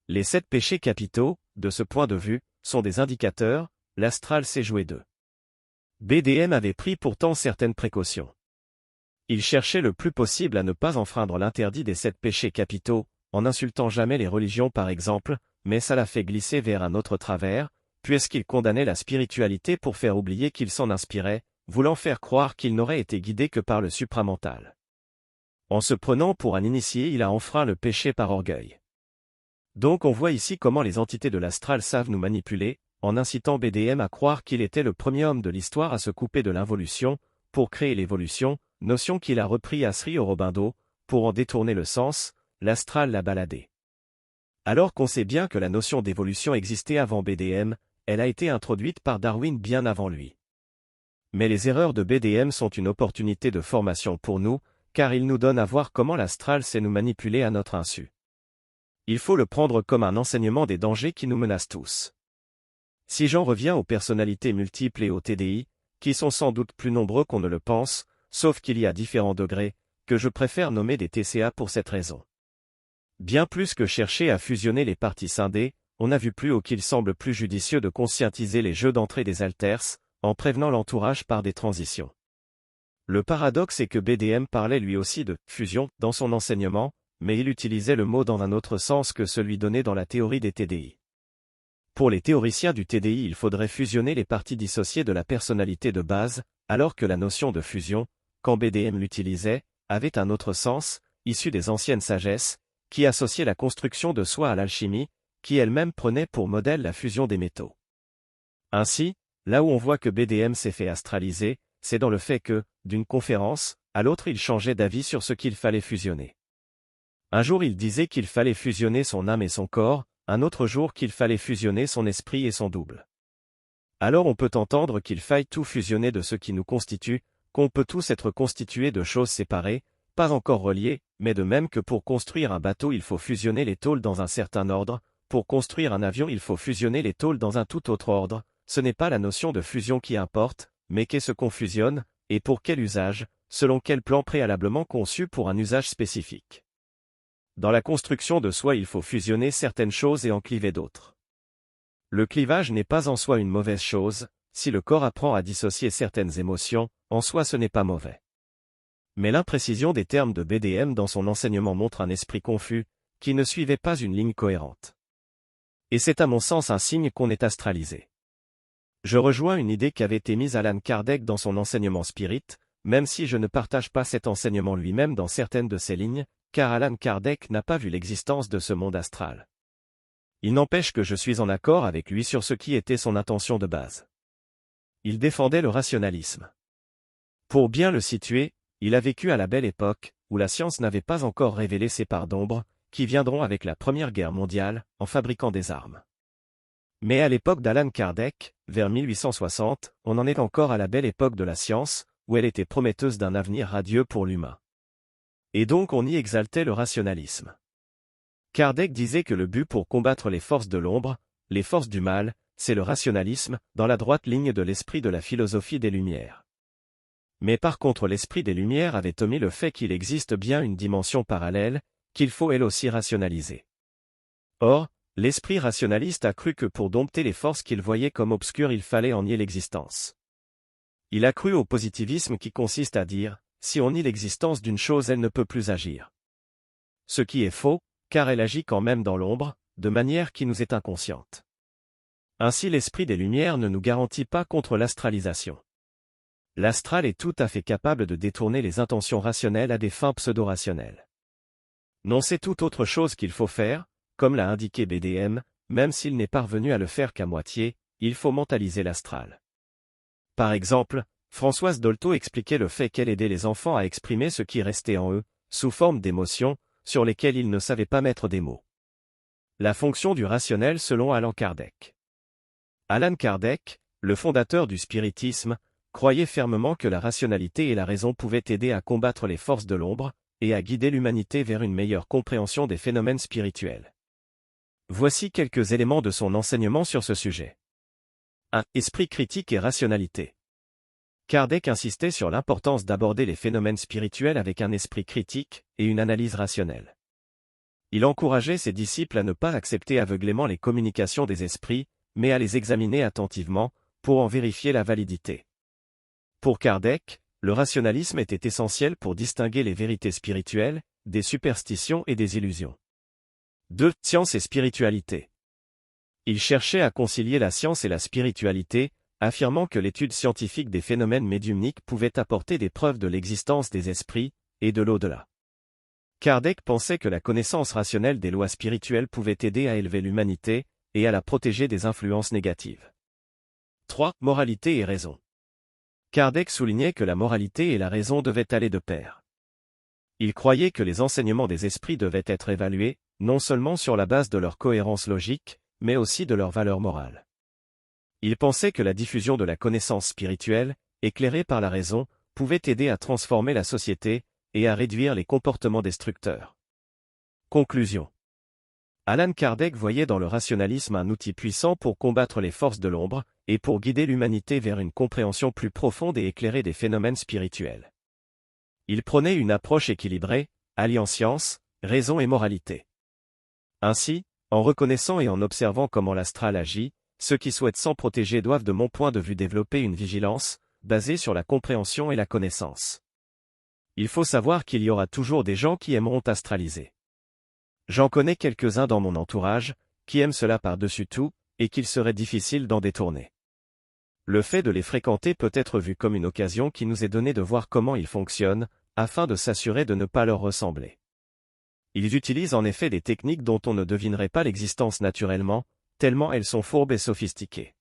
Les 7 péchés capitaux, de ce point de vue, sont des indicateurs, l'astral s'est joué d'eux. BDM avait pris pourtant certaines précautions. Il cherchait le plus possible à ne pas enfreindre l'interdit des 7 péchés capitaux, en n'insultant jamais les religions par exemple, mais ça l'a fait glisser vers un autre travers, puisqu'il condamnait la spiritualité pour faire oublier qu'il s'en inspirait, voulant faire croire qu'il n'aurait été guidé que par le supramental. En se prenant pour un initié, il a enfreint le péché par orgueil. Donc on voit ici comment les entités de l'astral savent nous manipuler, en incitant BDM à croire qu'il était le premier homme de l'histoire à se couper de l'involution, pour créer l'évolution, notion qu'il a repris à Sri Aurobindo, pour en détourner le sens, l'astral l'a baladé. Alors qu'on sait bien que la notion d'évolution existait avant BDM, elle a été introduite par Darwin bien avant lui. Mais les erreurs de BDM sont une opportunité de formation pour nous, car ils nous donnent à voir comment l'astral sait nous manipuler à notre insu. Il faut le prendre comme un enseignement des dangers qui nous menacent tous. Si j'en reviens aux personnalités multiples et aux TDI, qui sont sans doute plus nombreux qu'on ne le pense, sauf qu'il y a différents degrés, que je préfère nommer des TCA pour cette raison. Bien plus que chercher à fusionner les parties scindées, on a vu plus haut qu'il semble plus judicieux de conscientiser les jeux d'entrée des alters, en prévenant l'entourage par des transitions. Le paradoxe est que BDM parlait lui aussi de « fusion » dans son enseignement, mais il utilisait le mot dans un autre sens que celui donné dans la théorie des TDI. Pour les théoriciens du TDI, il faudrait fusionner les parties dissociées de la personnalité de base, alors que la notion de fusion, quand BDM l'utilisait, avait un autre sens, issu des anciennes sagesses, qui associait la construction de soi à l'alchimie, qui elle-même prenait pour modèle la fusion des métaux. Ainsi, là où on voit que BDM s'est fait astraliser, c'est dans le fait que, d'une conférence, à l'autre il changeait d'avis sur ce qu'il fallait fusionner. Un jour il disait qu'il fallait fusionner son âme et son corps, un autre jour qu'il fallait fusionner son esprit et son double. Alors on peut entendre qu'il faille tout fusionner de ce qui nous constitue, qu'on peut tous être constitués de choses séparées, pas encore reliées, mais de même que pour construire un bateau il faut fusionner les tôles dans un certain ordre, pour construire un avion il faut fusionner les tôles dans un tout autre ordre, ce n'est pas la notion de fusion qui importe, mais qu'est-ce qu'on fusionne, et pour quel usage, selon quel plan préalablement conçu pour un usage spécifique. Dans la construction de soi il faut fusionner certaines choses et en cliver d'autres. Le clivage n'est pas en soi une mauvaise chose, si le corps apprend à dissocier certaines émotions, en soi ce n'est pas mauvais. Mais l'imprécision des termes de BDM dans son enseignement montre un esprit confus, qui ne suivait pas une ligne cohérente. Et c'est à mon sens un signe qu'on est astralisé. Je rejoins une idée qu'avait émise Allan Kardec dans son enseignement spirit, même si je ne partage pas cet enseignement lui-même dans certaines de ses lignes, car Allan Kardec n'a pas vu l'existence de ce monde astral. Il n'empêche que je suis en accord avec lui sur ce qui était son intention de base. Il défendait le rationalisme. Pour bien le situer, il a vécu à la belle époque, où la science n'avait pas encore révélé ses parts d'ombre, qui viendront avec la Première Guerre mondiale, en fabriquant des armes. Mais à l'époque d'Allan Kardec, vers 1860, on en est encore à la belle époque de la science, où elle était prometteuse d'un avenir radieux pour l'humain. Et donc on y exaltait le rationalisme. Kardec disait que le but pour combattre les forces de l'ombre, les forces du mal, c'est le rationalisme, dans la droite ligne de l'esprit de la philosophie des Lumières. Mais par contre l'esprit des Lumières avait omis le fait qu'il existe bien une dimension parallèle, qu'il faut elle aussi rationaliser. Or, l'esprit rationaliste a cru que pour dompter les forces qu'il voyait comme obscures il fallait en nier l'existence. Il a cru au positivisme qui consiste à dire, si on nie l'existence d'une chose elle ne peut plus agir. Ce qui est faux, car elle agit quand même dans l'ombre, de manière qui nous est inconsciente. Ainsi l'esprit des Lumières ne nous garantit pas contre l'astralisation. L'astral est tout à fait capable de détourner les intentions rationnelles à des fins pseudo-rationnelles. Non, c'est tout autre chose qu'il faut faire, comme l'a indiqué BDM, même s'il n'est parvenu à le faire qu'à moitié, il faut mentaliser l'astral. Par exemple, Françoise Dolto expliquait le fait qu'elle aidait les enfants à exprimer ce qui restait en eux, sous forme d'émotions, sur lesquelles ils ne savaient pas mettre des mots. La fonction du rationnel selon Allan Kardec. Allan Kardec, le fondateur du spiritisme, croyait fermement que la rationalité et la raison pouvaient aider à combattre les forces de l'ombre, et à guider l'humanité vers une meilleure compréhension des phénomènes spirituels. Voici quelques éléments de son enseignement sur ce sujet. 1. Esprit critique et rationalité. Kardec insistait sur l'importance d'aborder les phénomènes spirituels avec un esprit critique et une analyse rationnelle. Il encourageait ses disciples à ne pas accepter aveuglément les communications des esprits, mais à les examiner attentivement, pour en vérifier la validité. Pour Kardec, le rationalisme était essentiel pour distinguer les vérités spirituelles, des superstitions et des illusions. 2. Science et spiritualité. Il cherchait à concilier la science et la spiritualité, affirmant que l'étude scientifique des phénomènes médiumniques pouvait apporter des preuves de l'existence des esprits, et de l'au-delà. Kardec pensait que la connaissance rationnelle des lois spirituelles pouvait aider à élever l'humanité, et à la protéger des influences négatives. 3. Moralité et raison. Kardec soulignait que la moralité et la raison devaient aller de pair. Il croyait que les enseignements des esprits devaient être évalués, non seulement sur la base de leur cohérence logique, mais aussi de leur valeur morale. Il pensait que la diffusion de la connaissance spirituelle, éclairée par la raison, pouvait aider à transformer la société, et à réduire les comportements destructeurs. Conclusion. Allan Kardec voyait dans le rationalisme un outil puissant pour combattre les forces de l'ombre, et pour guider l'humanité vers une compréhension plus profonde et éclairée des phénomènes spirituels. Il prônait une approche équilibrée, alliant science, raison et moralité. Ainsi, en reconnaissant et en observant comment l'astral agit, ceux qui souhaitent s'en protéger doivent de mon point de vue développer une vigilance, basée sur la compréhension et la connaissance. Il faut savoir qu'il y aura toujours des gens qui aimeront astraliser. J'en connais quelques-uns dans mon entourage, qui aiment cela par-dessus tout, et qu'il serait difficile d'en détourner. Le fait de les fréquenter peut être vu comme une occasion qui nous est donnée de voir comment ils fonctionnent, afin de s'assurer de ne pas leur ressembler. Ils utilisent en effet des techniques dont on ne devinerait pas l'existence naturellement, tellement elles sont fourbes et sophistiquées.